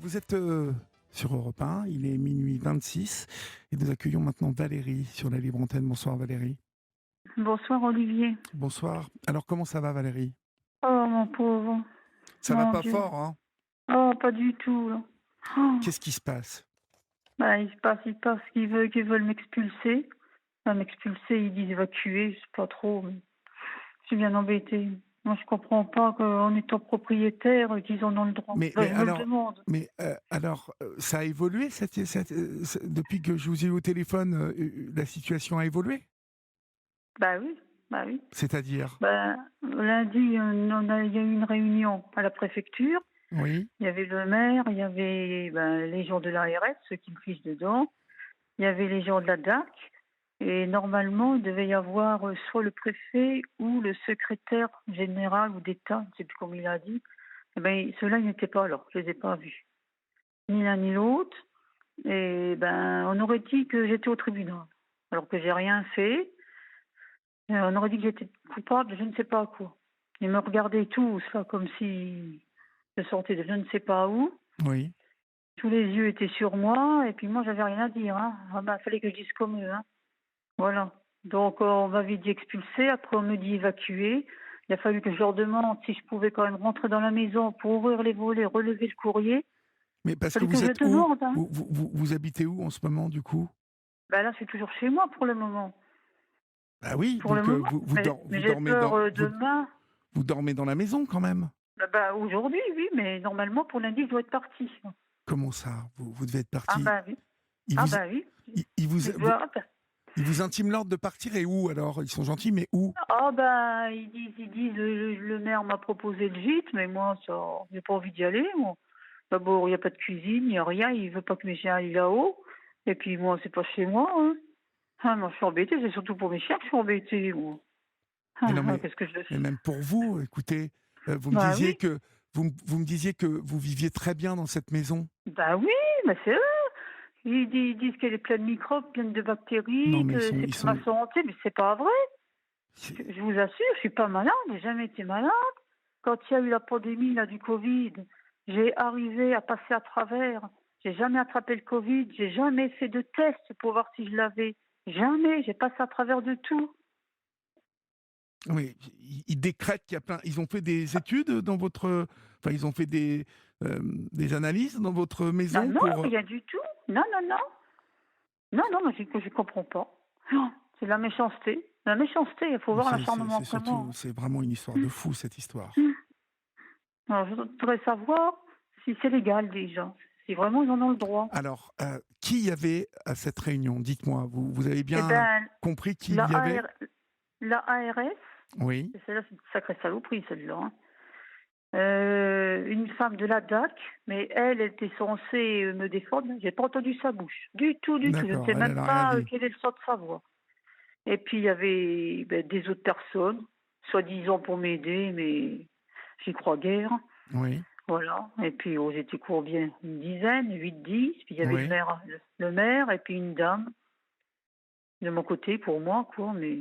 Vous êtes sur Europe 1, il est minuit 26 et nous accueillons maintenant Valérie sur la libre antenne. Bonsoir Valérie. Bonsoir Olivier. Bonsoir. Alors comment ça va Valérie? Oh mon pauvre, Ça va mon pas Dieu. fort, hein? Oh pas du tout là. Oh, Qu'est-ce qui se passe? bah, il se passe qu'ils veulent m'expulser. Enfin, m'expulser, ils disent évacuer, je sais pas trop, mais je suis bien embêtée. Moi je comprends pas qu'en étant propriétaire, qu'ils en ont le droit. Mais, Enfin, mais je me le alors, demande. ça a évolué depuis que je vous ai eu au téléphone, la situation a évolué? Bah oui, bah oui. C'est-à-dire? Bah, lundi, il y a eu une réunion à la préfecture. Oui. Il y avait le maire, il y avait les gens de l'ARS, ceux qui me fichent dedans. Il y avait les gens de la DAC et normalement, il devait y avoir soit le préfet ou le secrétaire général ou d'État, je ne sais plus comment il a dit. Eh ben, ceux-là, ils n'étaient pas là, je les ai pas vus. Ni l'un ni l'autre. Et on aurait dit que j'étais au tribunal, alors que j'ai rien fait. On aurait dit que j'étais coupable de je ne sais pas quoi. Ils me regardaient tous, là, comme si je sortais de je ne sais pas où. Oui. Tous les yeux étaient sur moi, et puis moi, j'avais rien à dire. Hein. Ah ben, fallait que je dise comme eux. Hein. Voilà. Donc, on m'avait dit expulser, après on me dit évacuer. Il a fallu que je leur demande si je pouvais quand même rentrer dans la maison pour ouvrir les volets, relever le courrier. Mais Il parce que fallait que vous je êtes où? demande. Hein. Vous habitez où en ce moment du coup? Ben là, je suis toujours chez moi pour le moment. Ah oui, Pour le donc moment. Mais vous j'ai dormez peur dans demain. vous dormez dans la maison quand même? Aujourd'hui, oui, mais normalement, pour lundi, je dois être partie. Comment ça? Vous devez être Ah parti. bah oui. Ils Ah vous, bah oui. ils Je dois... ils vous intiment l'ordre de partir et où alors? Ils sont gentils, mais où? Ah ben, ils disent le maire m'a proposé le gîte, mais moi, ça, j'ai pas envie d'y aller, moi. D'abord, il n'y a pas de cuisine, il n'y a rien, il veut pas que mes chiens aillent là-haut. Et puis moi, c'est pas chez moi, hein. Ah, moi, je suis embêtée, c'est surtout pour mes chiens que je suis embêtée, moi. Mais non, Qu'est-ce que je le mais fais? même pour vous, écoutez, Bah oui, vous me disiez que vous viviez très bien dans cette maison. bah oui, mais c'est eux. Ils disent qu'elle est pleine de microbes, pleine de Non, bactéries, mais que c'est pour ma santé, mais c'est pas vrai. c'est- Je vous assure, je suis pas malade, j'ai jamais été malade. Quand il y a eu la pandémie là, du Covid, j'ai arrivé à passer à travers. J'ai jamais attrapé le Covid, j'ai jamais fait de test pour voir si je l'avais. Jamais, j'ai passé à travers de tout. oui, ils décrètent qu'il y a plein. Ils ont fait des études dans votre, enfin, ils ont fait des analyses dans votre Ah maison non, pour. rien du tout. Non, non, non. Non, non, moi je comprends pas. Oh, c'est de la méchanceté. La méchanceté, il faut voir l'acharnement C'est vraiment. surtout, c'est vraiment une histoire de fou cette histoire. Hum. Alors, je voudrais savoir si c'est légal déjà, si vraiment ils en ont le droit. Alors, qui y avait à cette réunion? Dites-moi, vous avez Eh bien ben, compris qui la il y avait? la ARS, Oui, et celle-là, c'est une sacrée saloperie, celle-là. Hein. Une femme de la DAC, mais elle était censée me défendre. J'ai pas entendu sa bouche. Du tout, du tout. Je ne sais d'accord, elle même n'a rien pas dit. quel est le sens de sa voix. Et puis, il y avait des autres personnes, soi-disant pour m'aider, mais j'y crois guère. Oui, Voilà. Et puis, oh, j'étais combien? Une dizaine, 8, 10. Puis, il y avait oui. le maire et puis une dame de mon côté pour moi, quoi. Mais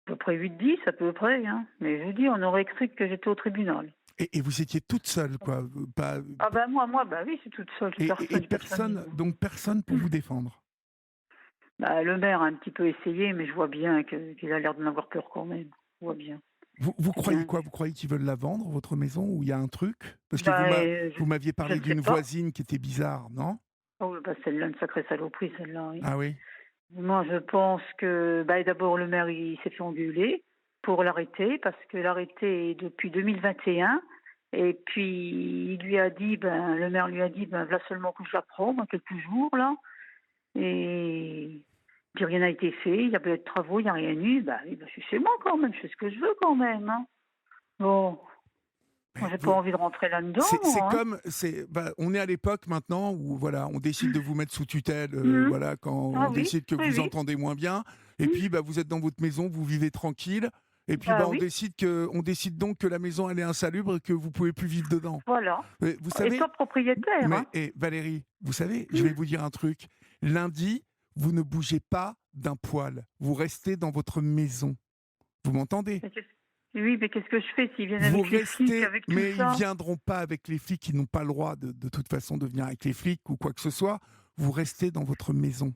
à peu près 8, 10 à peu près. Hein. Mais je vous dis, on aurait cru que j'étais au tribunal. Et vous étiez toute seule, quoi. Pas, Ah ben moi, bah oui, c'est toute seule, et j'ai pas de famille. personne, donc personne pour vous défendre. Bah, le maire a un petit peu essayé, mais je vois bien qu'il a l'air de avoir peur quand même. Je vois bien. Vous C'est croyez bien quoi? vu. Vous croyez qu'ils veulent la vendre, votre maison, ou il y a un truc? Parce que Je, vous m'aviez je parlé ne sais d'une pas. voisine qui était bizarre, non? Oh, bah, celle-là, une sacrée saloperie, celle-là, oui. Ah oui? Moi, je pense que d'abord, le maire, il s'est fait engueuler pour l'arrêter, parce que l'arrêté est depuis 2021. Et puis, il lui a dit, le maire lui a dit, voilà seulement que je la prends, dans quelques jours, là. Et puis rien n'a été fait, il n'y a pas eu de travaux, il n'y a rien eu. Oui, je suis chez moi quand même, je fais ce que je veux quand même. Hein. Bon, moi Mais j'ai pas envie de rentrer là-dedans, c'est moi. Hein. comme, on est à l'époque maintenant où voilà, on décide de vous mettre sous tutelle, Mhm. voilà, quand Ah on oui, décide que oui, vous oui. entendez moins bien, et Mhm. puis vous êtes dans votre maison, vous vivez tranquille, et puis Bah oui, on décide donc que la maison elle est insalubre et que vous pouvez plus vivre dedans. voilà. Mais vous Étant savez, propriétaire, hein. Valérie, vous savez, je vais Mhm. vous dire un truc. Lundi, vous ne bougez pas d'un poil, vous restez dans votre maison. Vous m'entendez? Oui, mais qu'est-ce que je fais s'ils viennent Vous avec les flics, restez, avec tout mais ils ça? viendront pas avec les flics, ils n'ont pas le droit de toute façon de venir avec les flics ou quoi que ce soit. Vous restez dans votre maison.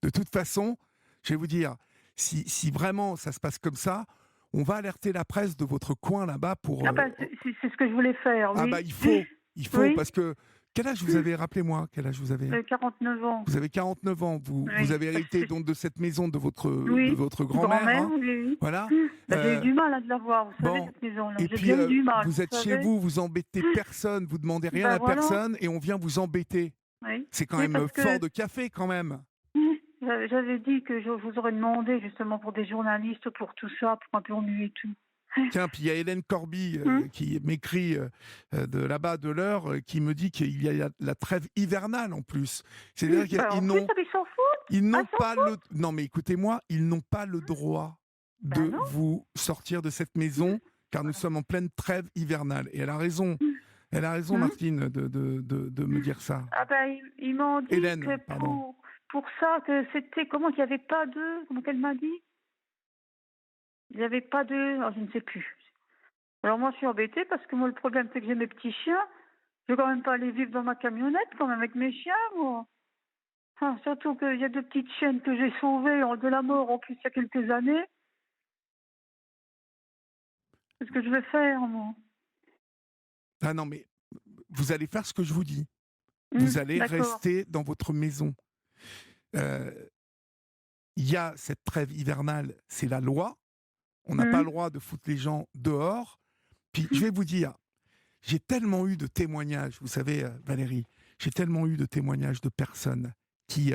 De toute façon, je vais vous dire, si vraiment ça se passe comme ça, on va alerter la presse de votre coin là-bas pour... Ah bah, c'est ce que je voulais faire, Ah bah oui. il faut, Oui, parce que... Quel âge vous avez? Rappelez-moi, quel âge vous avez? 49 ans. Vous avez 49 ans, vous Oui, avez parce hérité que donc de cette maison de oui, votre grand-mère, grand-mère, hein, oui, voilà. oui. Bah, j'ai eu Euh, du mal à de l'avoir, vous savez, bon, cette maison-là. et J'ai puis bien eu du mal, vous vous êtes chez savez. vous, vous embêtez personne, vous demandez rien Ben à voilà, personne et on vient vous embêter. oui. C'est quand Oui, même parce fort que de café quand même. j'avais dit que je vous aurais demandé justement pour des journalistes, pour tout ça, pour un peu remuer tout. Tiens, puis il y a Hélène Corby Hum. qui m'écrit de là-bas, de l'heure, qui me dit qu'il y a la trêve hivernale en plus. C'est-à-dire Ben, en qu'ils plus, n'ont ils s'en foutent. ils Ah, n'ont ils s'en pas le... foutent. Non mais écoutez-moi, ils n'ont pas le droit Ben de non. vous sortir de cette maison car nous Voilà. sommes en pleine trêve hivernale. Et elle a raison. Elle a raison, Hum. Martine, de me dire ça. Ah ben, ils m'ont dit que Hélène, pardon. pour ça, que c'était, comment, qu'il n'y avait pas de, comment qu'elle m'a dit? Il n'y avait pas de, oh, je ne sais plus. Alors moi, je suis embêtée parce que moi, le problème, c'est que j'ai mes petits chiens. Je vais quand même pas aller vivre dans ma camionnette, quand même, avec mes chiens, moi. Enfin, surtout qu'il y a deux petites chiennes que j'ai sauvées de la mort, en plus, il y a quelques années. Qu'est-ce que je vais faire, moi? Ah non, mais vous allez faire ce que je vous dis. Vous allez D'accord. rester dans votre maison. Euh, Il y a cette trêve hivernale, c'est la loi. On n'a pas le Hum, droit de foutre les gens dehors. Puis je vais vous dire, j'ai tellement eu de témoignages, vous savez, Valérie, j'ai tellement eu de témoignages de personnes qui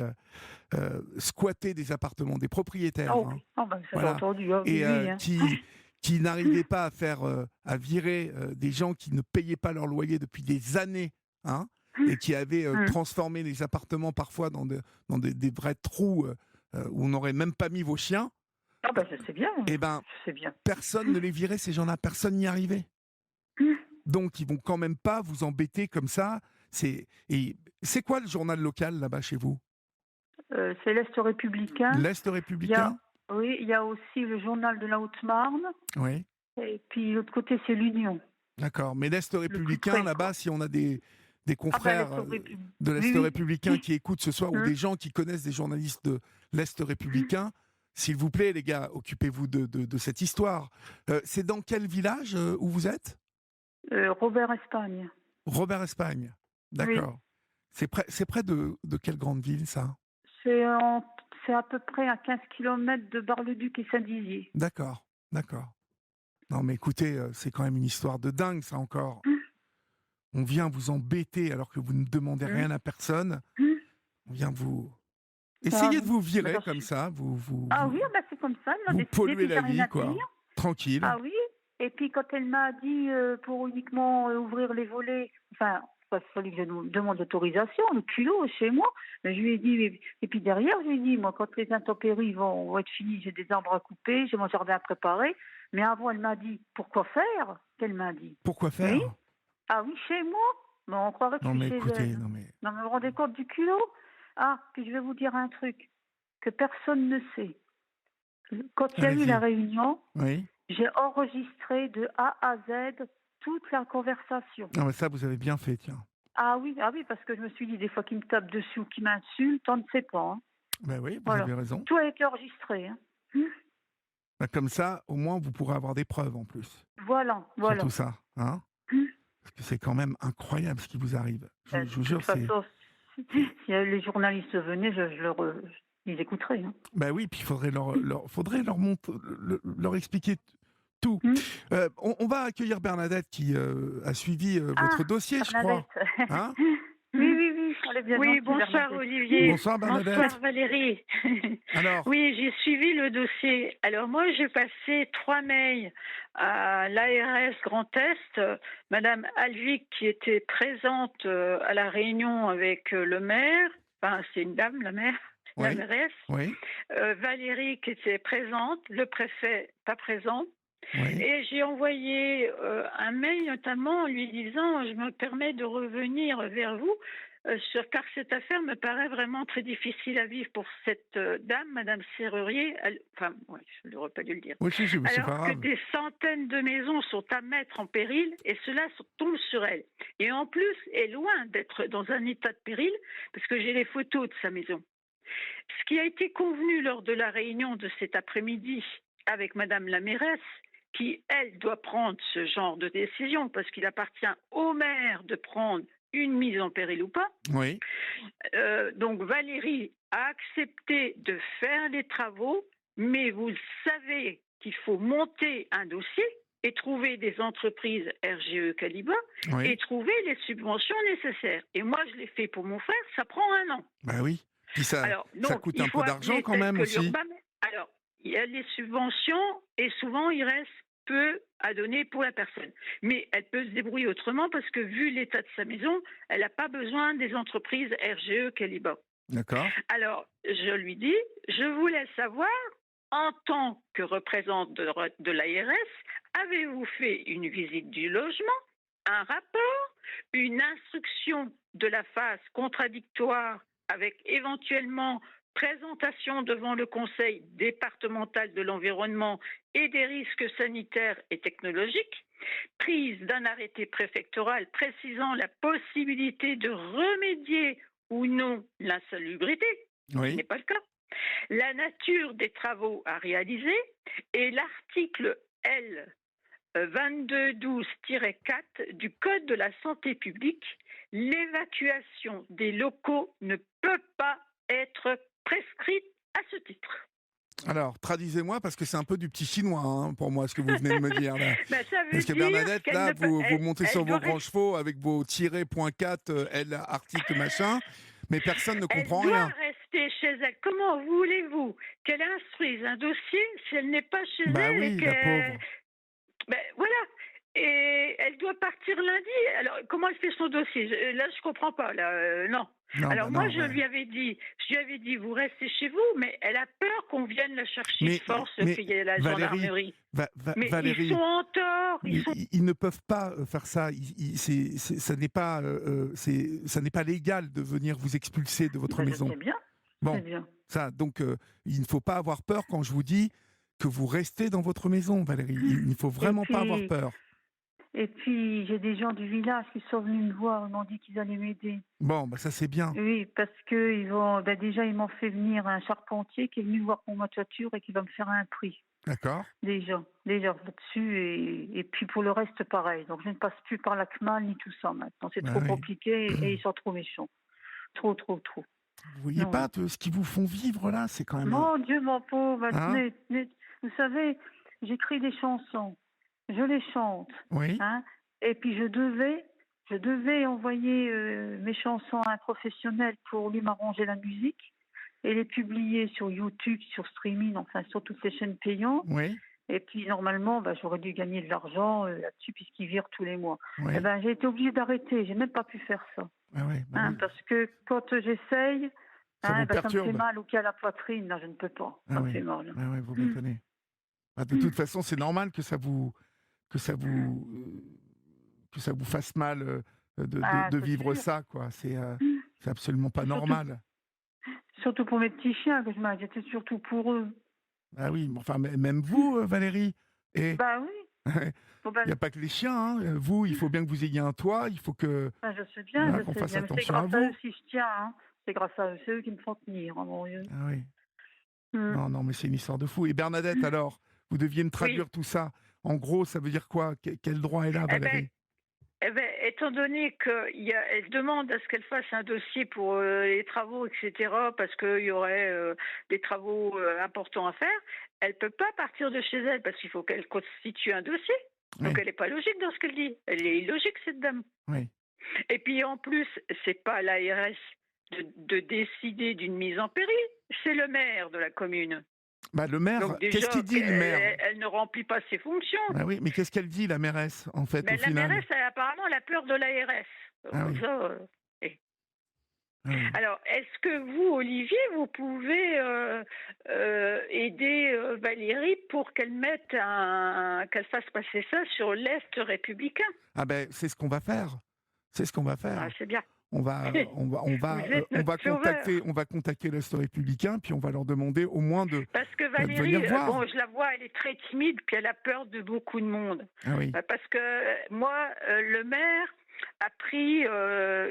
squattaient des appartements, des propriétaires, Oh hein, oui. Oh, ben, ça, j'ai voilà, entendu. Ah oui, et oui, hein. qui n'arrivaient pas à faire, à virer des gens qui ne payaient pas leur loyer depuis des années, hein, et qui avaient Hum. transformé les appartements parfois dans des vrais trous où on n'aurait même pas mis vos chiens. Ah ben, je sais bien. Eh ben, Je sais bien. personne ne les virait, ces gens-là, personne n'y arrivait. Donc, ils vont quand même pas vous embêter comme ça. Et c'est quoi le journal local là-bas chez vous? C'est l'Est républicain. L'Est Il y a, républicain? oui, il y a aussi le journal de la Haute-Marne. Oui, Et puis l'autre côté, c'est l'Union. d'accord. Mais l'Est Le plus républicain, près, là-bas, quoi. si on a des Ah ben, confrères l'Est républicain. de l'Est Oui, républicain oui. qui écoutent ce soir ou des gens qui connaissent des journalistes de l'Est républicain, s'il vous plaît, les gars, occupez-vous de cette histoire. C'est dans quel village où vous êtes? Robert Espagne. Robert Espagne. Oui. D'accord. C'est près de quelle grande ville, ça? C'est en- c'est à peu près à 15 kilomètres de Bar-le-Duc et Saint-Dizier. D'accord, d'accord. Non, mais écoutez, c'est quand même une histoire de dingue, ça encore. On vient vous embêter alors que vous ne demandez rien à personne. On vient vous... Ah Essayez de oui. vous Bah, virer comme ça, ah oui, ah bah, c'est comme ça, ils l'ont vous décidé, polluez puis j'ai la rien vie, à dire. quoi. Tranquille. Ah oui, et puis quand elle m'a dit pour uniquement ouvrir les volets, enfin, il fallait que je nous demande l'autorisation, le culot chez moi. Mais je lui ai dit, et puis derrière, je lui ai dit, moi, quand les intempéries vont être finies, j'ai des arbres à couper, j'ai mon jardin à préparer. Mais avant, elle m'a dit, pourquoi faire? Qu'elle m'a dit. Pourquoi Oui, faire? ah oui, chez moi. Mais on croirait que Non, je mais suis chez écoutez, elle. non, mais... Non, mais vous vous rendez compte du culot? Ah, puis je vais vous dire un truc que personne ne sait. Quand il y a eu la Allez-y. réunion, Oui. j'ai enregistré de A à Z toute la conversation. Non, mais ça, vous avez bien fait, tiens. Ah oui, parce que je me suis dit, des fois qu'il me tape dessus ou qu'il m'insulte, on ne sait pas. Hein. Ben oui, vous Voilà. avez raison. Tout a été enregistré. Hein. Ben, comme ça, au moins, vous pourrez avoir des preuves en plus. Voilà, Sur voilà. tout ça, hein? Parce que c'est quand même incroyable ce qui vous arrive. Je vous De toute jure, c'est... façon, si les journalistes venaient, ils écouteraient. Hein. Ben oui, puis il faudrait leur expliquer tout. Hum. On va accueillir Bernadette qui a suivi Ah, votre dossier, je crois. Bernadette. Hein? Oui, elle est bien Oui, gentille, bonsoir Bernadette. Olivier. Bonsoir Bernadette. Bonsoir Valérie. Alors, Oui, j'ai suivi le dossier. Alors moi, j'ai passé 3 mails à l'ARS Grand Est. Madame Alvic qui était présente à la réunion avec le maire. Enfin, c'est une dame, la maire. La oui, mairesse. oui, Valérie qui était présente. Le préfet, pas présent. Oui. Et j'ai envoyé un mail notamment en lui disant je me permets de revenir vers vous car cette affaire me paraît vraiment très difficile à vivre pour cette dame, Madame Serrurier. Enfin, ouais, je n'aurais pas dû le dire. Oui, c'est pas Alors que grave. des centaines de maisons sont à mettre en péril et cela tombe sur elle. Et en plus, est loin d'être dans un état de péril parce que j'ai les photos de sa maison. Ce qui a été convenu lors de la réunion de cet après-midi avec Madame la mairesse, qui, elle, doit prendre ce genre de décision parce qu'il appartient au maire de prendre une mise en péril ou pas. Oui. Donc Valérie a accepté de faire les travaux, mais vous savez qu'il faut monter un dossier et trouver des entreprises RGE Caliba Oui. et trouver les subventions nécessaires. Et moi, je l'ai fait pour mon frère, ça prend 1 an. Bah oui. Puis ça Donc, coûte il un faut peu d'argent appeler quand tel même que aussi. l'URBAM. Alors, il y a les subventions et souvent, il reste peu à donner pour la personne. Mais elle peut se débrouiller autrement parce que vu l'état de sa maison, elle n'a pas besoin des entreprises RGE Caliba. D'accord. Alors, je lui dis, je voulais savoir, en tant que représentante de l'ARS, avez-vous fait une visite du logement, un rapport, une instruction de la phase contradictoire avec éventuellement présentation devant le Conseil départemental de l'environnement et des risques sanitaires et technologiques, prise d'un arrêté préfectoral précisant la possibilité de remédier ou non l'insalubrité, ce qui n'est pas le cas, la nature des travaux à réaliser et l'article L 2212-4 du Code de la santé publique, l'évacuation des locaux ne peut pas être prescrite à ce titre. Alors, traduisez-moi parce que c'est un peu du petit chinois pour moi ce que vous venez de me dire là. Ben, ça veut Parce que dire Bernadette, qu'elle là, ne peut, vous montez sur vos doit grands chevaux avec vos tirets .4, L article machin, mais personne ne elle comprend doit rien. rester chez elle. Comment voulez-vous qu'elle instruise un dossier si elle n'est pas chez Bah elle et oui, la pauvre. Ben, voilà. Et elle doit partir lundi. Alors, comment elle fait son dossier? Là, je comprends pas. Là, non. Non, Alors bah moi, non, je ouais. lui avais dit, vous restez chez vous, mais elle a peur qu'on vienne la chercher Mais, de force, mais qu'il y ait la Valérie, gendarmerie. Mais Valérie, ils sont en tort. mais ils ne peuvent pas faire ça. Ça n'est pas, ça n'est pas légal de venir vous expulser de votre Ben, je maison. sais bien, Bon, c'est bien. ça, donc il ne faut pas avoir peur quand je vous dis que vous restez dans votre maison, Valérie. Il ne faut vraiment pas avoir peur. Et puis, j'ai des gens du village qui sont venus me voir, ils m'ont dit qu'ils allaient m'aider. Bon, bah ça c'est bien. Oui, parce que déjà, ils m'ont fait venir un charpentier qui est venu voir pour ma toiture et qui va me faire un prix. D'accord. Déjà là-dessus. Et puis pour le reste, pareil. Donc, je ne passe plus par la CMAL ni tout ça maintenant. C'est Bah trop oui. compliqué et ils sont trop méchants. Trop. Vous voyez Non. pas ce qu'ils vous font vivre là, c'est quand même. Mon Dieu, mon pauvre. Hein? Vous savez, j'écris des chansons. Je les chante. Oui. Hein, et puis je devais envoyer mes chansons à un professionnel pour lui m'arranger la musique et les publier sur YouTube, sur streaming, enfin sur toutes les chaînes payantes. Oui. Et puis normalement, j'aurais dû gagner de l'argent là-dessus puisqu'ils virent tous les mois. Oui. Eh ben, j'ai été obligée d'arrêter. J'ai même pas pu faire ça. Ah ouais, bah oui. Parce que quand j'essaye, Ça vous ça me perturbe. fait mal au cas à la poitrine. Là, je ne peux pas. Ah Ça me oui. fait mal. Ah ouais, vous m'étonnez. Bah, de toute façon, c'est normal que ça vous fasse mal de C'est vivre sûr. ça, quoi. C'est absolument pas normal. Surtout pour mes petits chiens que je m'inquiétais, surtout pour eux. Ah oui, mais enfin, même vous, Valérie. Et Bah oui. il n'y a pas que les chiens. Hein. Vous, il faut bien que vous ayez un toit. Il faut que Je sais bien, voilà, qu'on fasse mais c'est attention à grâce à eux vous. si je tiens. Hein. C'est grâce à eux, c'est eux qui me font tenir, mon Dieu. Ah oui. Mm. Non, mais c'est une histoire de fou. Et Bernadette, alors, vous deviez me traduire Oui. tout ça. En gros, ça veut dire quoi? Quel droit elle a, Valérie? Étant donné qu'elle demande à ce qu'elle fasse un dossier pour les travaux, etc., parce qu'il y aurait des travaux importants à faire, elle ne peut pas partir de chez elle parce qu'il faut qu'elle constitue un dossier. Donc Oui. elle n'est pas logique dans ce qu'elle dit. Elle est illogique, cette dame. Oui. Et puis en plus, c'est pas l'ARS de décider d'une mise en péril, c'est le maire de la commune. Bah, le maire, Donc déjà, qu'est-ce qu'il dit, le maire? elle ne remplit pas ses fonctions. Ah oui, mais qu'est-ce qu'elle dit, la mairesse, en fait, Mais au la final? mairesse, apparemment, elle a peur de l'ARS. Ah oui. Ça, Oui. Alors, est-ce que vous, Olivier, vous pouvez aider Valérie pour qu'elle fasse passer ça sur l'Est républicain? Ah ben, c'est ce qu'on va faire. C'est ce qu'on va Ah, faire. c'est bien. Vous êtes On notre va sauveur. contacter l'Est républicain, puis on va leur demander au moins Parce que de venir Valérie, voir. bon, je la vois, elle est très timide, puis elle a peur de beaucoup de monde. Ah oui. Parce que moi, le maire a pris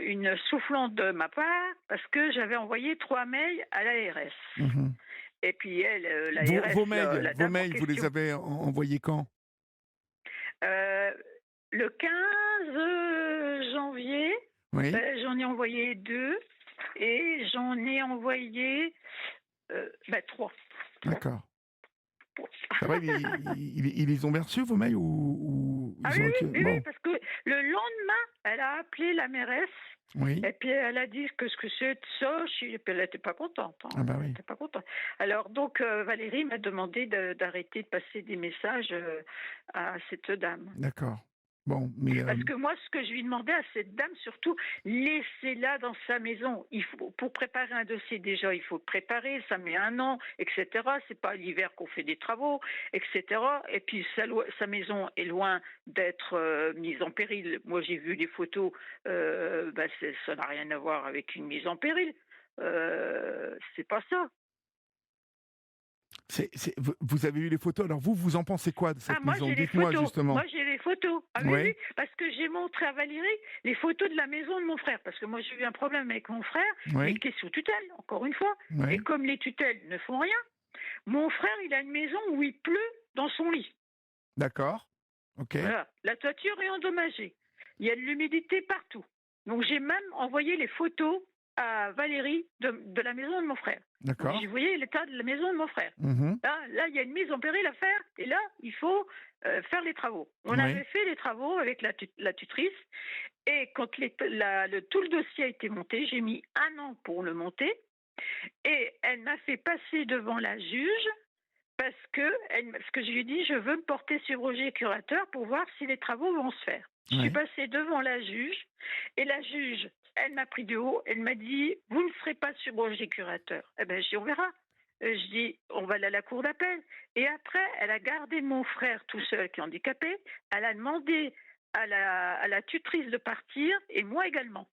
une soufflante de ma part parce que j'avais envoyé 3 mails à l'ARS. Mhm. Et puis elle, Vos l'ARS, la vos dame en mails, vous les question, avez envoyés quand? euh, le 15 janvier, Oui, j'en ai envoyé 2 et j'en ai envoyé 3. d'accord. Ça va, ils les ont bien reçus, vos mails, ou Ah ils oui, ont oui, été... oui, oui, Bon, parce que le lendemain, elle a appelé la mairesse oui. et puis elle a dit que ce que c'est ça, et puis elle n'était pas contente. Ah bah Elle oui, était pas contente. Alors donc Valérie m'a demandé d'arrêter de passer des messages à cette dame. d'accord. Bon, mais... Parce que moi, ce que je lui demandais à cette dame, surtout, laissez-la dans sa maison. Il faut, pour préparer un dossier, déjà, il faut le préparer, ça met 1 an, etc. C'est pas l'hiver qu'on fait des travaux, etc. Et puis, sa maison est loin d'être mise en péril. Moi, j'ai vu les photos, ça n'a rien à voir avec une mise en péril. C'est pas ça. vous avez eu les photos, alors vous en pensez quoi de Ah, cette moi maison? j'ai les Dites-moi, photos. justement. Moi j'ai les photos. Ah oui, Oui, oui, parce que j'ai montré à Valérie les photos de la maison de mon frère. Parce que moi j'ai eu un problème avec mon frère, mais oui, qui est sous tutelle, encore une fois. Et oui, comme les tutelles ne font rien, mon frère il a une maison où il pleut dans son lit. d'accord. Ok, Voilà. La toiture est endommagée. Il y a de l'humidité partout. Donc j'ai même envoyé les photos à Valérie de la maison de mon frère. Donc d'accord. j'ai voyé l'état de la maison de mon frère. Mhm. Là, il y a une mise en péril à faire, et là, il faut faire les travaux. On Oui, avait fait les travaux avec la tutrice, et quand tout le dossier a été monté, j'ai mis 1 an pour le monter, et elle m'a fait passer devant la juge, parce que je lui ai dit, je veux me porter subrogé curateur pour voir si les travaux vont se faire. Je suis oui, passée devant la juge, et la juge, elle m'a pris de haut, elle m'a dit, vous ne serez pas subrogé curateur. Eh bien, je dis, on verra. Je dis, on va aller à la cour d'appel. Et après, elle a gardé mon frère tout seul, qui est handicapé. Elle a demandé à la tutrice de partir, et moi également.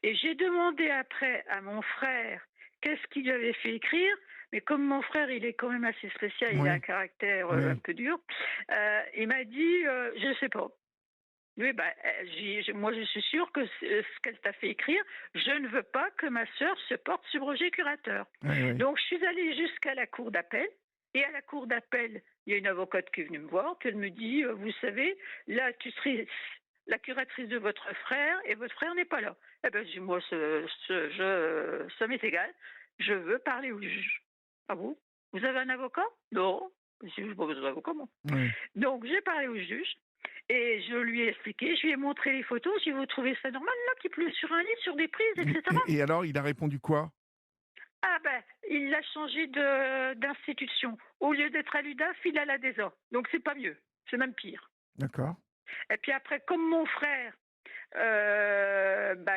Et j'ai demandé après à mon frère qu'est-ce qu'il lui avait fait écrire. Mais comme mon frère, il est quand même assez spécial, il a un oui, caractère un oui. peu dur, il m'a dit, je ne sais pas. Oui, moi je suis sûre que ce qu'elle t'a fait écrire, je ne veux pas que ma sœur se porte subrogé curateur. Oui, oui. Donc je suis allée jusqu'à la cour d'appel, et à la cour d'appel, il y a une avocate qui est venue me voir, puis elle me dit, vous savez, la curatrice de votre frère, et votre frère n'est pas là. Eh bien, moi, ça m'est égal, je veux parler au juge. Ah bon? Vous avez un avocat? Non. Je n'ai pas besoin d'avocat, moi. Oui. Donc j'ai parlé au juge. Et je lui ai expliqué, je lui ai montré les photos, j'ai dit, vous trouvez ça normal, là, qu'il pleut sur un lit, sur des prises, etc. Et alors, il a répondu quoi? Ah ben, il a changé d'institution. Au lieu d'être à l'UDAF, il est à la DESA. Donc c'est pas mieux, c'est même pire. D'accord. Et puis après, comme mon frère,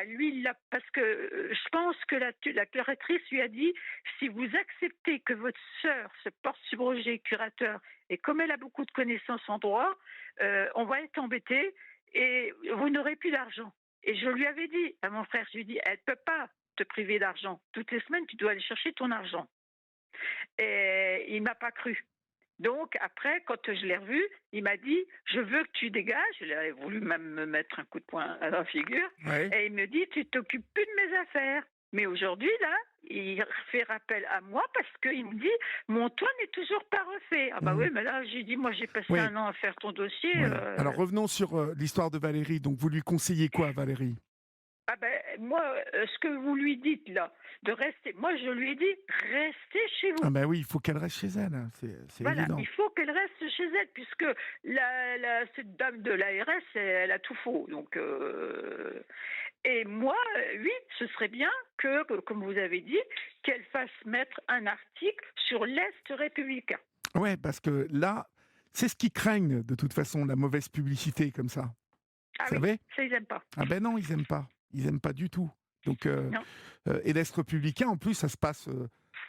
lui, parce que je pense que la curatrice lui a dit, si vous acceptez que votre sœur se porte subrogé curateur, et comme elle a beaucoup de connaissances en droit, on va être embêté et vous n'aurez plus d'argent. Et je lui avais dit à mon frère, je lui ai dit, elle ne peut pas te priver d'argent. Toutes les semaines, tu dois aller chercher ton argent. Et il ne m'a pas cru. Donc, après, quand je l'ai revu, il m'a dit, je veux que tu dégages. Il avait voulu même me mettre un coup de poing à la figure. Oui. Et il me dit, tu t'occupes plus de mes affaires. Mais aujourd'hui, là, il fait rappel à moi parce qu'il me dit, mon toit n'est toujours pas refait. Ah bah oui, mais là, j'ai dit, moi, j'ai passé Oui. 1 an à faire ton dossier. Oui. Alors, revenons sur l'histoire de Valérie. Donc, vous lui conseillez quoi, Valérie? Ah ben, moi, ce que vous lui dites là, de rester, moi je lui ai dit, restez chez vous. Ah ben oui, il faut qu'elle reste chez elle, hein. C'est Voilà, évident. il faut qu'elle reste chez elle, puisque cette dame de l'ARS, elle a tout faux. Donc, et moi, oui, ce serait bien que, comme vous avez dit, qu'elle fasse mettre un article sur l'Est républicain. Ouais, parce que là, c'est ce qu'ils craignent, de toute façon, la mauvaise publicité comme ça. Ah Vous oui, savez? ça ils n'aiment pas. Ah ben non, ils aiment pas. Ils aiment pas du tout. Donc, Non. et l'Est républicain, en plus, ça se passe.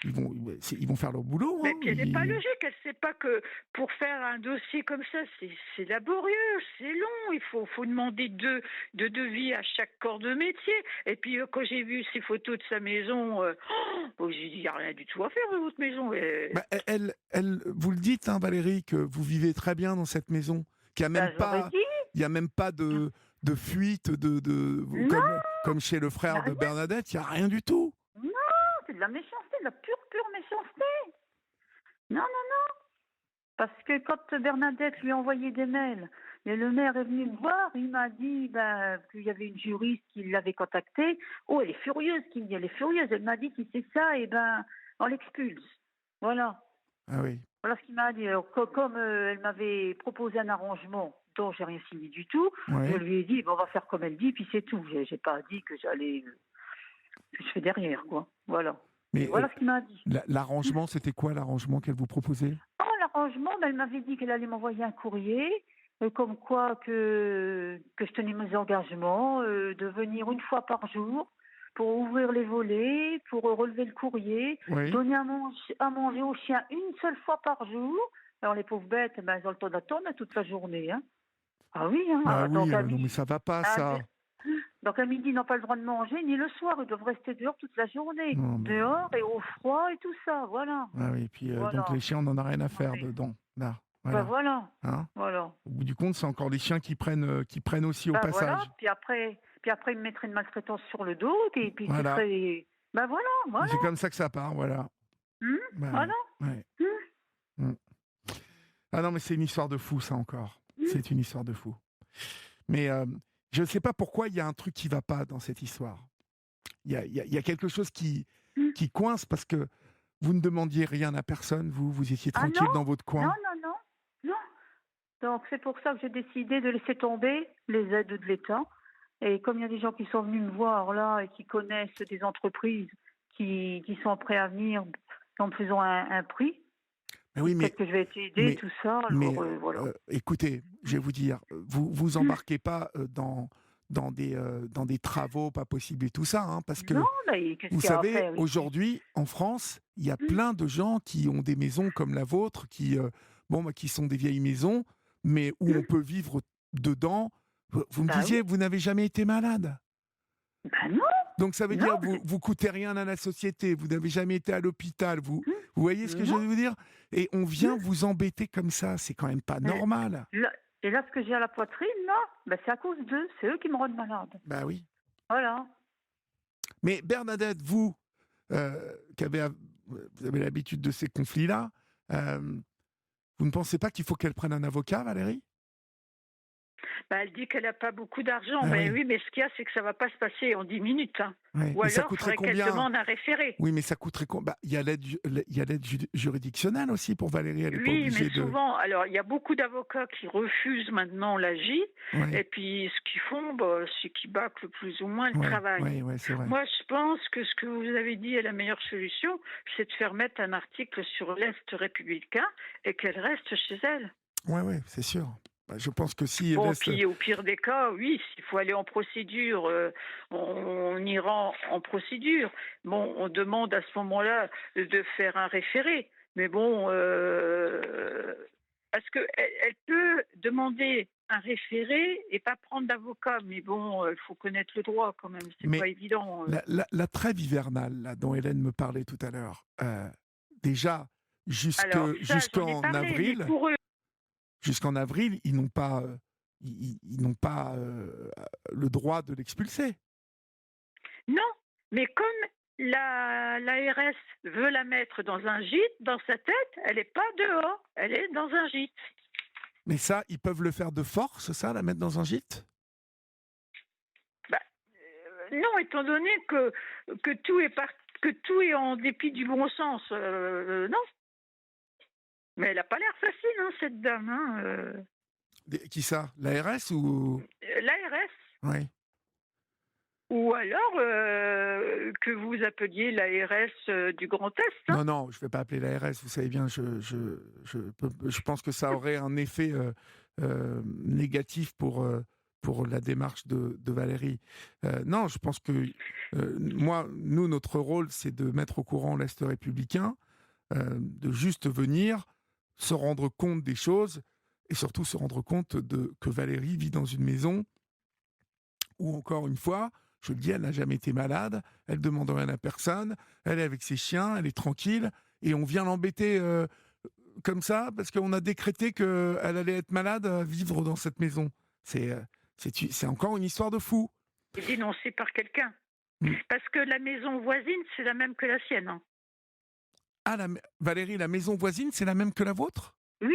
Ils vont faire leur boulot. Mais Hein, puis elle n'est pas logique, elle ne sait pas que pour faire un dossier comme ça, c'est laborieux, c'est long, il faut demander de devis à chaque corps de métier. Et puis quand j'ai vu ces photos de sa maison, j'ai dit, il n'y a rien du tout à faire de votre maison. Bah, vous le dites, hein, Valérie, que vous vivez très bien dans cette maison, qu'il n'y a même J'aurais pas, dit, il y a même pas de fuite, non, comme chez le frère de rien. Bernadette, il n'y a rien du tout. Non, c'est de la méchanceté, de la pure méchanceté. Non, non, parce que quand Bernadette lui a envoyé des mails, et le maire est venu me voir, il m'a dit qu'il y avait une juriste qui l'avait contactée. Oh, elle est furieuse, qui me dit, elle est furieuse. Elle m'a dit, si c'est ça, on l'expulse. Voilà. Ah oui. Voilà ce qu'il m'a dit. Alors, comme elle m'avait proposé un arrangement dont j'ai rien signé du tout, Ouais. je lui ai dit, on va faire comme elle dit, puis c'est tout. J'ai pas dit que j'allais, que je fais derrière, quoi. Voilà. Mais Et voilà ce qu'il m'a dit. l'arrangement, c'était quoi l'arrangement qu'elle vous proposait? Oh, l'arrangement, elle m'avait dit qu'elle allait m'envoyer un courrier, comme quoi que je tenais mes engagements, de venir une fois par jour pour ouvrir les volets, pour relever le courrier, Oui. donner à manger aux chiens une seule fois par jour. Alors les pauvres bêtes, elles ont le temps d'attendre toute la journée. Hein. Ah oui, hein. Ah Donc, oui, à non, mais ça va pas, à ça. donc à midi, ils n'ont pas le droit de manger, ni le soir, ils doivent rester dehors toute la journée. Non, mais- Dehors et au froid et tout ça, voilà. Ah oui, puis Voilà. donc les chiens, on n'en a rien à faire mais- dedans. Là, Voilà. voilà. Hein, Voilà. au bout du compte, c'est encore les chiens qui prennent aussi au passage. Voilà. Puis après, ils me mettraient une maltraitance sur le dos, et puis Voilà. ce serait... voilà. C'est comme ça que ça part, voilà. Bah, Voilà. ouais. Hum. Ah non, mais c'est une histoire de fou, ça encore. C'est une histoire de fou. Mais je ne sais pas pourquoi il y a un truc qui ne va pas dans cette histoire. Il y a quelque chose qui coince parce que vous ne demandiez rien à personne, vous étiez Ah tranquille non, dans votre coin. non. Donc c'est pour ça que j'ai décidé de laisser tomber les aides de l'État. Et comme il y a des gens qui sont venus me voir là et qui connaissent des entreprises qui sont prêts à venir en me faisant un prix, Mais oui, mais peut-être que je vais être aidée, mais- tout ça. Alors, Mais voilà. écoutez, je vais vous dire, vous embarquez pas dans des travaux pas possibles et tout ça, hein, parce que Non, mais qu'est-ce vous qu'il y a à savez, faire ici? aujourd'hui, en France, il y a plein de gens qui ont des maisons comme la vôtre, qui sont des vieilles maisons, mais où on peut vivre dedans. Vous me Bah disiez, vous n'avez jamais été malade. Ben non. Donc ça veut Non, dire vous coûtez rien à la société, vous n'avez jamais été à l'hôpital, vous voyez ce que je Non. veux vous dire? Et on vient vous embêter comme ça, c'est quand même pas normal. Et là, ce que j'ai à la poitrine, là, c'est à cause d'eux. C'est eux qui me rendent malade. Bah oui. Voilà. Mais Bernadette, vous vous avez l'habitude de ces conflits-là, vous ne pensez pas qu'il faut qu'elle prenne un avocat, Valérie? Elle dit qu'elle n'a pas beaucoup d'argent. Ah Mais oui. oui, mais ce qu'il y a, c'est que ça ne va pas se passer en 10 minutes. Hein. Ouais. Ou Mais ça alors, il coûterait faudrait qu'elle combien? demande un référé. Oui, mais ça coûterait combien? Il y a l'aide juridictionnelle aussi pour Valérie, elle n'est pas Oui, obligée mais souvent, alors il y a beaucoup d'avocats qui refusent maintenant l'AJ, Ouais. et puis ce qu'ils font, c'est qu'ils bâclent plus ou moins le Ouais, travail. ouais, c'est vrai. Moi, je pense que ce que vous avez dit est la meilleure solution, c'est de faire mettre un article sur l'Est républicain et qu'elle reste chez elle. Ouais, c'est sûr. Bah, je pense que si Bon, l'Est... puis au pire des cas, oui, s'il faut aller en procédure, on ira en procédure. Bon, on demande à ce moment-là de faire un référé. Mais bon, parce qu'elle peut demander un référé et pas prendre d'avocat. Mais bon, il faut connaître le droit quand même, c'est Mais pas évident. La trêve hivernale là, dont Hélène me parlait tout à l'heure, déjà Alors, ça, j'en ai jusqu'en parlé, avril, mais pour eux, ils n'ont pas, ils n'ont pas le droit de l'expulser. non, mais comme l'ARS veut la mettre dans un gîte, dans sa tête, elle n'est pas dehors, elle est dans un gîte. Mais ça, ils peuvent le faire de force, ça, la mettre dans un gîte? Non, étant donné que tout est en dépit du bon sens, non. Mais elle n'a pas l'air facile, hein, cette dame. Hein, Qui ça? L'ARS ou... L'ARS. Oui. Ou alors que vous appeliez l'ARS du Grand Est. Hein. Non, je ne vais pas appeler l'ARS, vous savez bien, je pense que ça aurait un effet négatif pour pour la démarche de Valérie. Non, je pense que nous, notre rôle, c'est de mettre au courant l'Est républicain, de juste venir se rendre compte des choses et surtout se rendre compte que Valérie vit dans une maison où, encore une fois, je le dis, elle n'a jamais été malade, elle demande rien à personne, elle est avec ses chiens, elle est tranquille, et on vient l'embêter comme ça parce qu'on a décrété qu'elle allait être malade à vivre dans cette maison. C'est encore une histoire de fou. Et dénoncé par quelqu'un. Mm. Parce que la maison voisine, c'est la même que la sienne. Hein. Ah, Valérie, la maison voisine, c'est la même que la vôtre? Oui,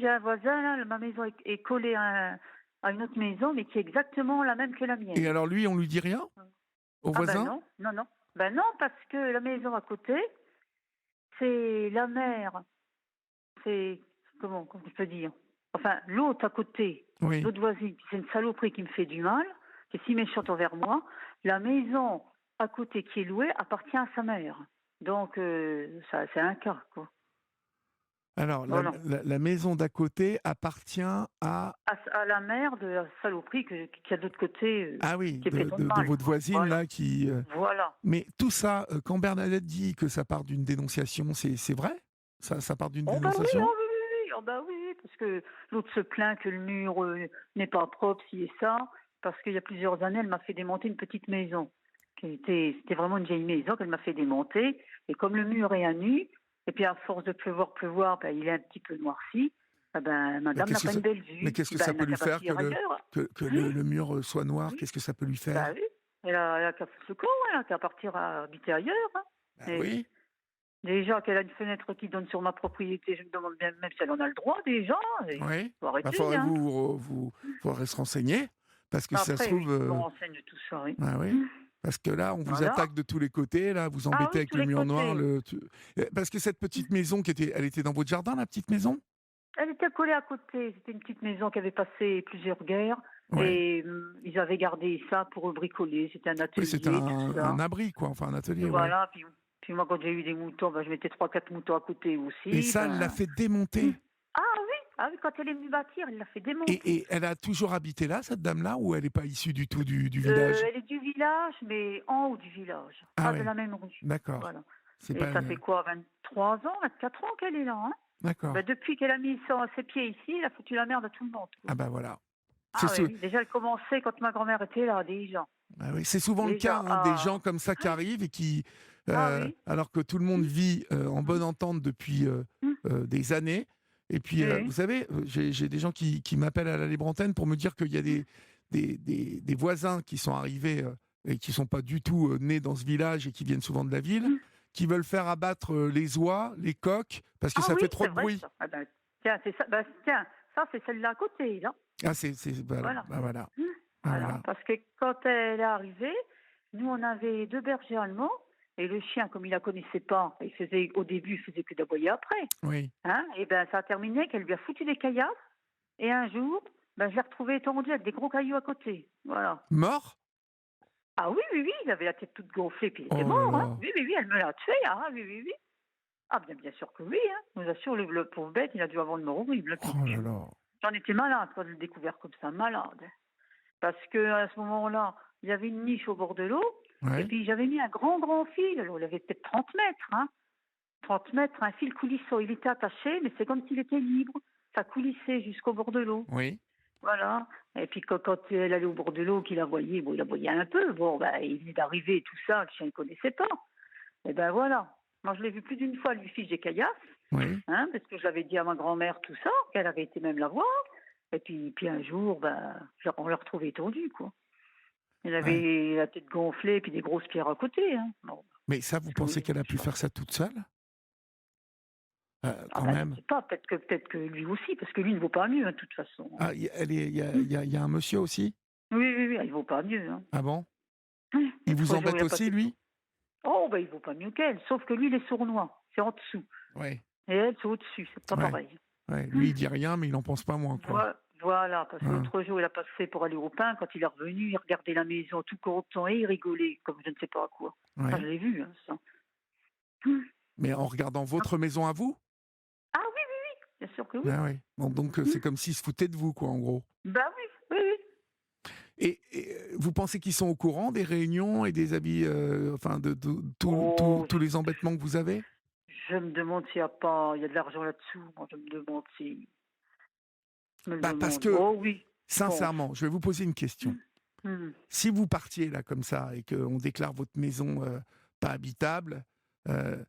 j'ai un voisin, là, ma maison est collée à une autre maison, mais qui est exactement la même que la mienne. Et alors lui, on lui dit rien au voisin? Non. Ben non, parce que la maison à côté, c'est la mère, c'est, comment je peux dire, enfin, l'autre à côté, Oui. l'autre voisine, c'est une saloperie qui me fait du mal, qui est si méchante envers moi. La maison à côté qui est louée appartient à sa mère. Donc, ça, c'est un cas, quoi. Alors, Voilà. la maison d'à côté appartient à... À la mère de la saloperie qui a de l'autre côté, Ah oui, qui est fait de mal. votre voisine, Voilà. là, qui... Voilà. Mais tout ça, quand Bernadette dit que ça part d'une dénonciation, c'est vrai? Ça part d'une dénonciation? Oh bah oui, parce que l'autre se plaint que le mur n'est pas propre, ci et ça, parce qu'il y a plusieurs années, elle m'a fait démonter une petite maison. C'était vraiment une vieille maison qu'elle m'a fait démonter, et comme le mur est à nu, et puis à force de pleuvoir, ben, il est un petit peu noirci, eh ben, madame n'a pas une belle vue. Mais qu'est-ce que Ben, ça elle peut n'a lui qu'à faire partir ailleurs. que le mur soit noir? Oui. Qu'est-ce que ça peut lui faire? Bah oui, elle a qu'à foutre le camp, elle a qu'à partir à habiter ailleurs. Hein. Bah oui. Déjà qu'elle a une fenêtre qui donne sur ma propriété, je me demande bien même si elle en a le droit déjà. Oui. Faut arrêter, Faudrait hein. faudrait se renseigner, parce que Après, ça se trouve... je me renseigne tout ça, oui. Ah oui. Parce que là, on vous Voilà. attaque de tous les côtés, là, vous embêtez oui, avec tous le les mur côtés. noir. Parce que cette petite maison, elle était dans votre jardin, la petite maison? Elle était collée à côté. C'était une petite maison qui avait passé plusieurs guerres. Ouais. Et ils avaient gardé ça pour bricoler. C'était un atelier. Oui, c'était un abri, quoi, enfin un atelier. Voilà, ouais. Puis moi, quand j'ai eu des moutons, je mettais 3-4 moutons à côté aussi. Et ça, elle l'a fait démonter. Ah oui, quand elle est venue bâtir, elle l'a fait démonter. Et elle a toujours habité là, cette dame-là, ou elle n'est pas issue du tout du village? Elle est du village, mais en haut du village. Ah pas ouais. de la même rue. D'accord. Voilà. C'est Et pas ça fait quoi, 23 ans, 24 ans qu'elle est là, hein? D'accord. Depuis qu'elle a mis ses pieds ici, elle a foutu la merde à tout le monde. Quoi. Ah bah voilà. Oui. Déjà, elle commençait quand ma grand-mère était là, déjà. Ah oui. C'est souvent le cas, des gens comme ça qui arrivent et qui, oui. alors que tout le monde vit en bonne entente depuis des années. Et puis, vous savez, j'ai des gens qui m'appellent à la libre antenne pour me dire qu'il y a des voisins qui sont arrivés et qui ne sont pas du tout nés dans ce village et qui viennent souvent de la ville, qui veulent faire abattre les oies, les coqs, parce que ça fait trop de bruit. Ça. Tiens, c'est ça. Ça, c'est celle-là à côté, là. Ah, voilà. Voilà. Parce que quand elle est arrivée, nous, on avait 2 bergers allemands. Et le chien, comme il la connaissait pas, au début, il faisait que d'aboyer après. Oui. Hein, et ben, ça a terminé qu'elle lui a foutu des caillasses. Et un jour, je l'ai retrouvé étendu avec des gros cailloux à côté. Voilà. Mort? Ah oui, il avait la tête toute gonflée, puis il était mort. Hein. Oui, elle me l'a tué. Ah oui. Ah bien sûr que oui. Hein. Je vous assure, le pauvre bête, il a dû avoir une mort horrible. Oh là là. J'en étais malade quand je l'ai découvert comme ça, malade. Parce qu'à ce moment-là, il y avait une niche au bord de l'eau. Ouais. Et puis j'avais mis un grand fil, alors il avait peut-être 30 mètres, hein. 30 mètres, un fil coulissant, il était attaché, mais c'est comme s'il était libre, ça coulissait jusqu'au bord de l'eau. Oui. Voilà, et puis quand elle allait au bord de l'eau, qu'il la voyait, il la voyait un peu, il venait d'arriver, tout ça, le chien ne connaissait pas. Et ben voilà, moi je l'ai vu plus d'une fois lui fiche des caillasses, hein, parce que je l'avais dit à ma grand-mère tout ça, qu'elle avait été même la voir, et puis un jour, on l'a retrouvé étendu, quoi. Elle avait la tête gonflée et puis des grosses pierres à côté. Hein. Bon. Mais ça, vous pensez qu'elle a pu faire ça toute seule? Quand même. Je ne sais pas, peut-être que lui aussi, parce que lui ne vaut pas mieux, hein, de toute façon. Ah, il y a un monsieur aussi? Oui, il ne vaut pas mieux. Hein. Ah bon? Il vous embête aussi, lui? Oh, il ne vaut pas mieux qu'elle, sauf que lui, il est sournois, c'est en dessous. Ouais. Et elle, c'est au-dessus, c'est pas pareil. Ouais. Lui, il dit rien, mais il n'en pense pas moins, quoi. Voilà, parce que l'autre jour, il a passé pour aller au pain. Quand il est revenu, il regardait la maison tout content et il rigolait, comme je ne sais pas à quoi. Ouais. Ça, je l'ai vu, hein, ça. Mais en regardant votre maison à vous? Ah oui, bien sûr que oui. Ah oui. Bon, donc c'est comme s'il se foutait de vous, quoi, en gros. Oui. Et vous pensez qu'ils sont au courant des réunions et des avis, enfin de Oh, tous les embêtements que vous avez? je me demande s'il y a pas, il y a de l'argent là-dessous. Moi, je me demande si, je me le Bah, parce demande. que, Oh oui, je pense. sincèrement, je vais vous poser une question. Hmm. Si vous partiez là comme ça et qu'on déclare votre maison pas habitable, euh,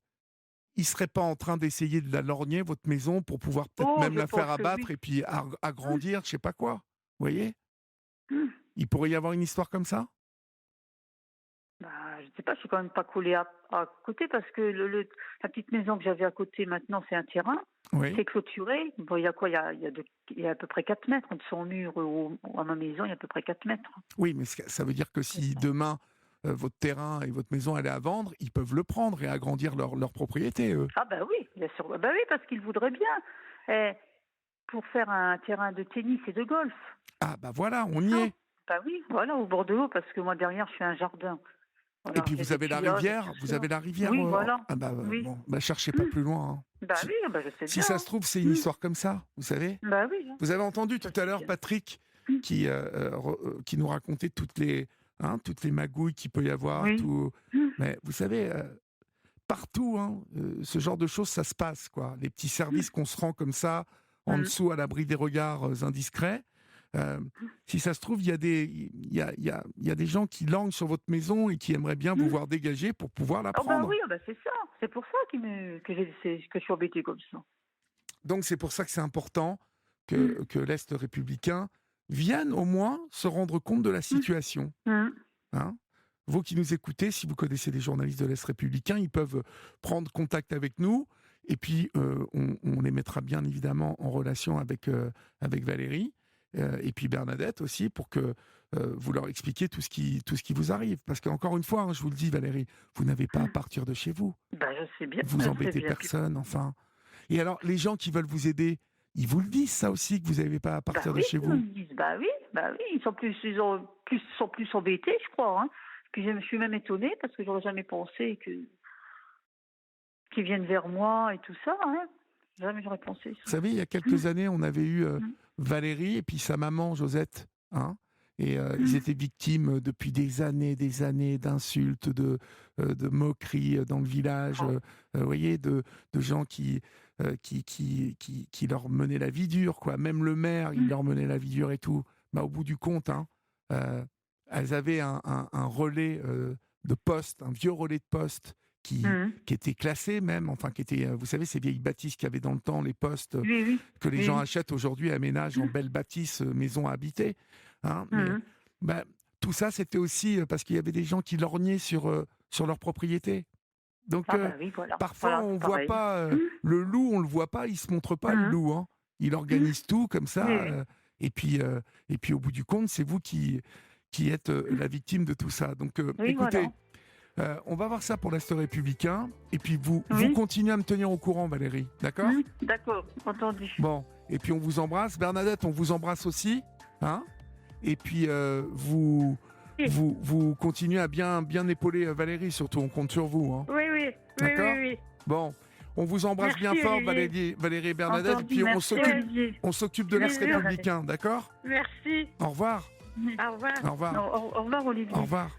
il ne serait pas en train d'essayer de la lorgner, votre maison, pour pouvoir peut-être Oh, même je la pense faire que abattre oui. et puis Hmm. agrandir, je sais pas quoi. Vous voyez? Hmm. Il pourrait y avoir une histoire comme ça? Bah, je sais pas, je suis quand même pas collée à côté parce que la petite maison que j'avais à côté maintenant, c'est un terrain. Oui. C'est clôturé. Bon, il y a quoi? Il y a à peu près 4 mètres de son mur à ma maison, il y a à peu près 4 mètres. Oui, mais ça veut dire que si demain, votre terrain et votre maison elle est à vendre, ils peuvent le prendre et agrandir leur propriété, eux. Ah bah oui, bien sûr. Bah oui, parce qu'ils voudraient bien. Eh, pour faire un terrain de tennis et de golf. Ah bah voilà, on y Ça. est. Bah oui, voilà, au bord de l'eau, parce que moi derrière, je fais un jardin. Et Alors puis j'ai vous des avez la tuiles et rivière, tout vous ça. avez la rivière. Oui, voilà. Ah bah Oui. bon, bah cherchez pas plus loin, hein. Bah oui, bah je sais Si bien, ça hein. se trouve, c'est une Mm. histoire comme ça, vous savez. Bah oui, hein, Vous avez entendu je tout à sais l'heure bien. Patrick Mm. qui nous racontait toutes les magouilles qu'il peut y avoir, Oui. tout. Mm. Mais vous savez, partout, hein, ce genre de choses, ça se passe, quoi. Les petits services qu'on se rend comme ça, en Mm. dessous, à l'abri des regards indiscrets. Euh, Si ça se trouve, il y a des gens qui languent sur votre maison et qui aimeraient bien vous Mm. voir dégager pour pouvoir la Oh bah prendre. oui, ah bah c'est ça. C'est pour ça que je suis embêtée comme ça. Donc c'est pour ça que c'est important Mm. que l'Est républicain vienne au moins se rendre compte de la Mm. situation. Mm. Hein. Vous qui nous écoutez, si vous connaissez des journalistes de l'Est républicain, ils peuvent prendre contact avec nous et puis on les mettra bien évidemment en relation avec Valérie et puis Bernadette aussi pour que vous leur expliquiez tout ce qui vous arrive. Parce qu'encore une fois, hein, je vous le dis Valérie, vous n'avez pas à partir de chez vous. Bah je sais bien, Vous je sais embêtez bien. Puis, personne, enfin. Et alors, les gens qui veulent vous aider, ils vous le disent ça aussi, que vous n'avez pas à bah partir de oui, chez ils me vous. disent, bah oui, sont plus embêtés, je crois, hein. Puis je me suis même étonnée parce que j'aurais jamais pensé qu'ils viennent vers moi et tout ça, hein. Jamais j'aurais pensé Vous ça. savez, il y a quelques années, on avait eu Mm. Valérie et puis sa maman, Josette. Hein, et ils Mm. étaient victimes depuis des années d'insultes, de moqueries dans le village. Oh. Vous voyez, de gens qui leur menaient la vie dure, quoi. Même le maire, il Mm. leur menait la vie dure et tout. Bah, au bout du compte, hein, euh, elles avaient un relais de poste, un vieux relais de poste Mm. qui était classé même, enfin qui était, vous savez, ces vieilles bâtisses qu'il y avait dans le temps, les postes Oui, oui, que les oui, gens oui. achètent aujourd'hui, aménagent en Mm. belles bâtisses, maisons à habiter. Hein, mais Mm. bah, tout ça, c'était aussi parce qu'il y avait des gens qui lorgnaient sur leur propriété. Donc, Ah bah oui, voilà. parfois, Voilà, on c'est voit pareil. pas Mm. le loup, on le voit pas, il se montre pas le Mm. loup. Hein. Il Mm. organise tout comme Oui, ça. oui. Et puis, au bout du compte, c'est vous qui êtes la victime de tout ça. Donc, Oui, écoutez, voilà. on va voir ça pour l'Est républicain. Et puis, vous Oui. continuez à me tenir au courant, Valérie. D'accord? Mm. D'accord, entendu. Bon. Et puis, on vous embrasse. Bernadette, on vous embrasse aussi. Hein? Et puis, Oui, vous continuez à bien épauler Valérie, surtout. On compte sur vous. Hein. Oui, oui, oui, D'accord? oui, oui. Bon. On vous embrasse Merci, bien fort, Olivier. Valérie et Bernadette. Et Entendu, puis, merci Olivier. on s'occupe de l'Est Bisous. républicain. D'accord? Merci. Au revoir. Au revoir. Au revoir. Au revoir Olivier. Au revoir.